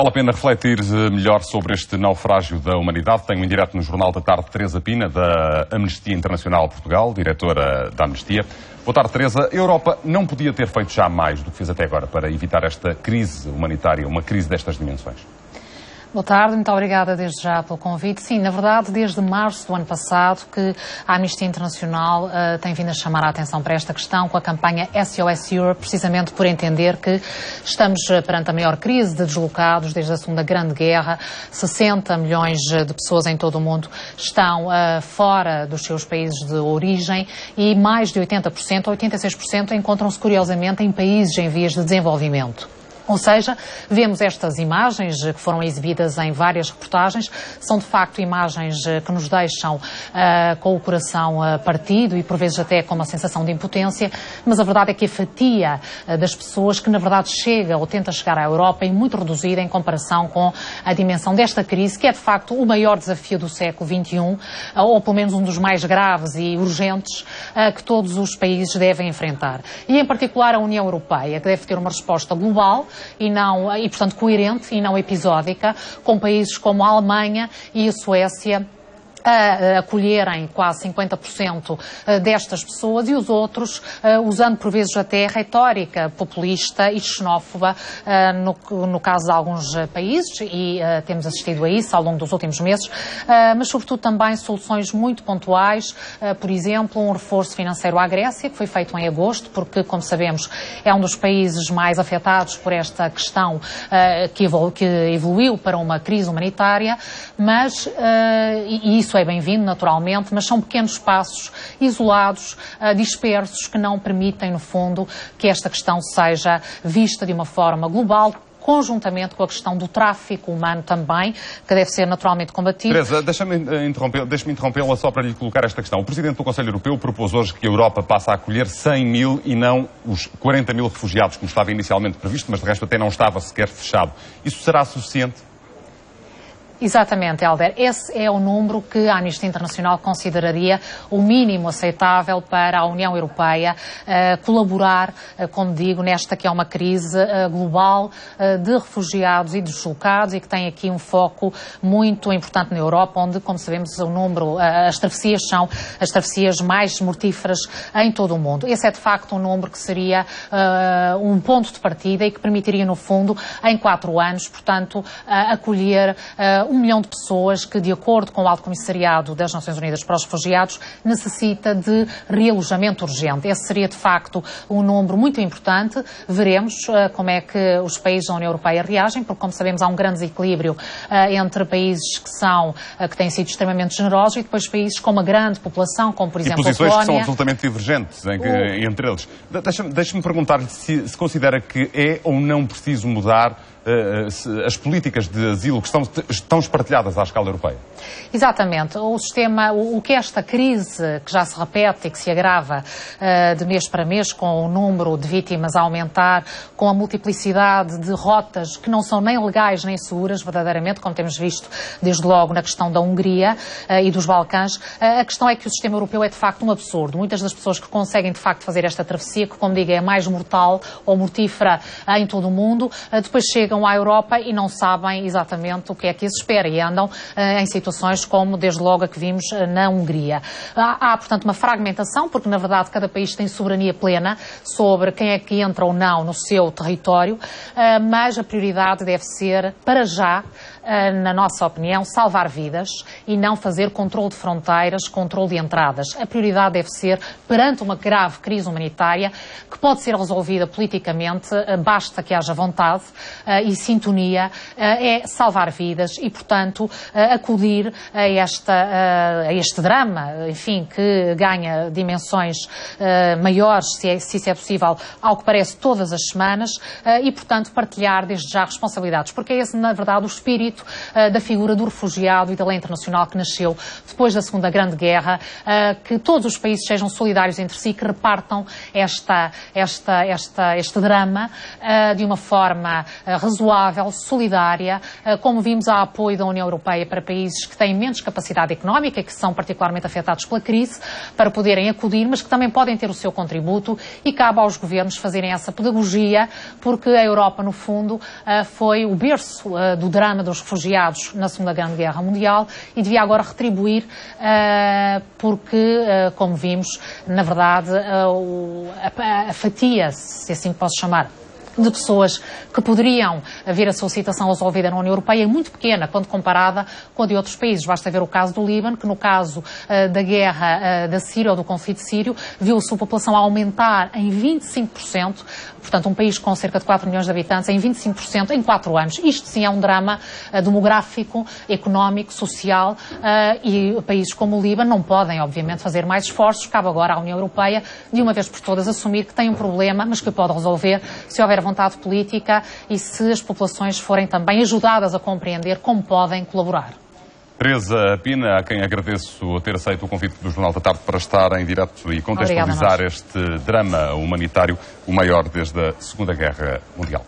Vale a pena refletir melhor sobre este naufrágio da humanidade. Tenho em direto no Jornal da Tarde Teresa Pina, da Amnistia Internacional Portugal, diretora da Amnistia. Boa tarde, Teresa. A Europa não podia ter feito já mais do que fez até agora para evitar esta crise humanitária, uma crise destas dimensões? Boa tarde, muito obrigada desde já pelo convite. Sim, na verdade, desde março do ano passado que a Amnistia Internacional tem vindo a chamar a atenção para esta questão com a campanha SOS Europe, precisamente por entender que estamos perante a maior crise de deslocados desde a Segunda Grande Guerra. 60 milhões de pessoas em todo o mundo estão fora dos seus países de origem e mais de 80%, 86% encontram-se curiosamente em países em vias de desenvolvimento. Ou seja, vemos estas imagens que foram exibidas em várias reportagens, são de facto imagens que nos deixam com o coração partido e por vezes até com uma sensação de impotência, mas a verdade é que a fatia das pessoas que na verdade chega ou tenta chegar à Europa é muito reduzida em comparação com a dimensão desta crise, que é de facto o maior desafio do século XXI, ou pelo menos um dos mais graves e urgentes que todos os países devem enfrentar. E em particular a União Europeia, que deve ter uma resposta global, e portanto coerente e não episódica, com países como a Alemanha e a Suécia a acolherem quase 50% destas pessoas e os outros usando por vezes até retórica populista e xenófoba no caso de alguns países e temos assistido a isso ao longo dos últimos meses, mas sobretudo também soluções muito pontuais, por exemplo, um reforço financeiro à Grécia, que foi feito em agosto, porque, como sabemos, é um dos países mais afetados por esta questão que evoluiu para uma crise humanitária, mas, e isso é bem-vindo, naturalmente, mas são pequenos passos isolados, dispersos, que não permitem, no fundo, que esta questão seja vista de uma forma global, conjuntamente com a questão do tráfico humano também, que deve ser naturalmente combatido. Teresa, deixe-me interrompê-la só para lhe colocar esta questão. O Presidente do Conselho Europeu propôs hoje que a Europa passe a acolher 100 mil e não os 40 mil refugiados, como estava inicialmente previsto, mas de resto até não estava sequer fechado. Isso será suficiente? Exatamente, Helder. Esse é o número que a Amnistia Internacional consideraria o mínimo aceitável para a União Europeia colaborar, como digo, nesta que é uma crise global de refugiados e deslocados e que tem aqui um foco muito importante na Europa, onde, como sabemos, o número, as travessias são as travessias mais mortíferas em todo o mundo. Esse é, de facto, um número que seria um ponto de partida e que permitiria, no fundo, em 4 anos, portanto, acolher 1 milhão de pessoas que, de acordo com o Alto Comissariado das Nações Unidas para os Refugiados, necessita de realojamento urgente. Esse seria, de facto, um número muito importante. Veremos como é que os países da União Europeia reagem, porque, como sabemos, há um grande desequilíbrio entre países que têm sido extremamente generosos e depois países com uma grande população, como, por exemplo, a Polónia. E posições que são absolutamente divergentes entre eles. Deixe-me perguntar-lhe se considera que é ou não preciso mudar as políticas de asilo que estão espartilhadas à escala europeia. Exatamente. O que esta crise, que já se repete e que se agrava de mês para mês, com o número de vítimas a aumentar, com a multiplicidade de rotas que não são nem legais nem seguras, verdadeiramente, como temos visto desde logo na questão da Hungria e dos Balcãs, a questão é que o sistema europeu é de facto um absurdo. Muitas das pessoas que conseguem de facto fazer esta travessia, que como digo é a mais mortal ou mortífera em todo o mundo, depois chegam à Europa e não sabem exatamente o que é que as espera e andam em situações como, desde logo, a que vimos na Hungria. Há, portanto, uma fragmentação, porque, na verdade, cada país tem soberania plena sobre quem é que entra ou não no seu território, mas a prioridade deve ser, para já, na nossa opinião, salvar vidas e não fazer controle de fronteiras, controle de entradas. A prioridade deve ser, perante uma grave crise humanitária, que pode ser resolvida politicamente, basta que haja vontade e sintonia, é salvar vidas e, portanto, acudir a este drama, enfim, que ganha dimensões maiores, se isso é possível, ao que parece todas as semanas, e, portanto, partilhar desde já responsabilidades, porque é esse, na verdade, o espírito âmbito da figura do refugiado e da lei internacional que nasceu depois da Segunda Grande Guerra, que todos os países sejam solidários entre si, que repartam este drama de uma forma razoável, solidária, como vimos, há apoio da União Europeia para países que têm menos capacidade económica e que são particularmente afetados pela crise, para poderem acudir, mas que também podem ter o seu contributo, e cabe aos governos fazerem essa pedagogia, porque a Europa, no fundo, foi o berço do drama dos refugiados na Segunda Grande Guerra Mundial e devia agora retribuir, porque, como vimos, na verdade, a fatia, se assim posso chamar, de pessoas que poderiam vir a sua situação resolvida na União Europeia é muito pequena quando comparada com a de outros países. Basta ver o caso do Líbano, que no caso da guerra da Síria ou do conflito sírio, viu a sua população aumentar em 25%, portanto um país com cerca de 4 milhões de habitantes, em 25% em 4 anos. Isto sim é um drama demográfico, económico, social, e países como o Líbano não podem, obviamente, fazer mais esforços. Cabe agora à União Europeia, de uma vez por todas, assumir que tem um problema, mas que pode resolver se houver vontade política e se as populações forem também ajudadas a compreender como podem colaborar. Teresa Pina, a quem agradeço ter aceito o convite do Jornal da Tarde para estar em direto e contextualizar este drama humanitário, o maior desde a Segunda Guerra Mundial.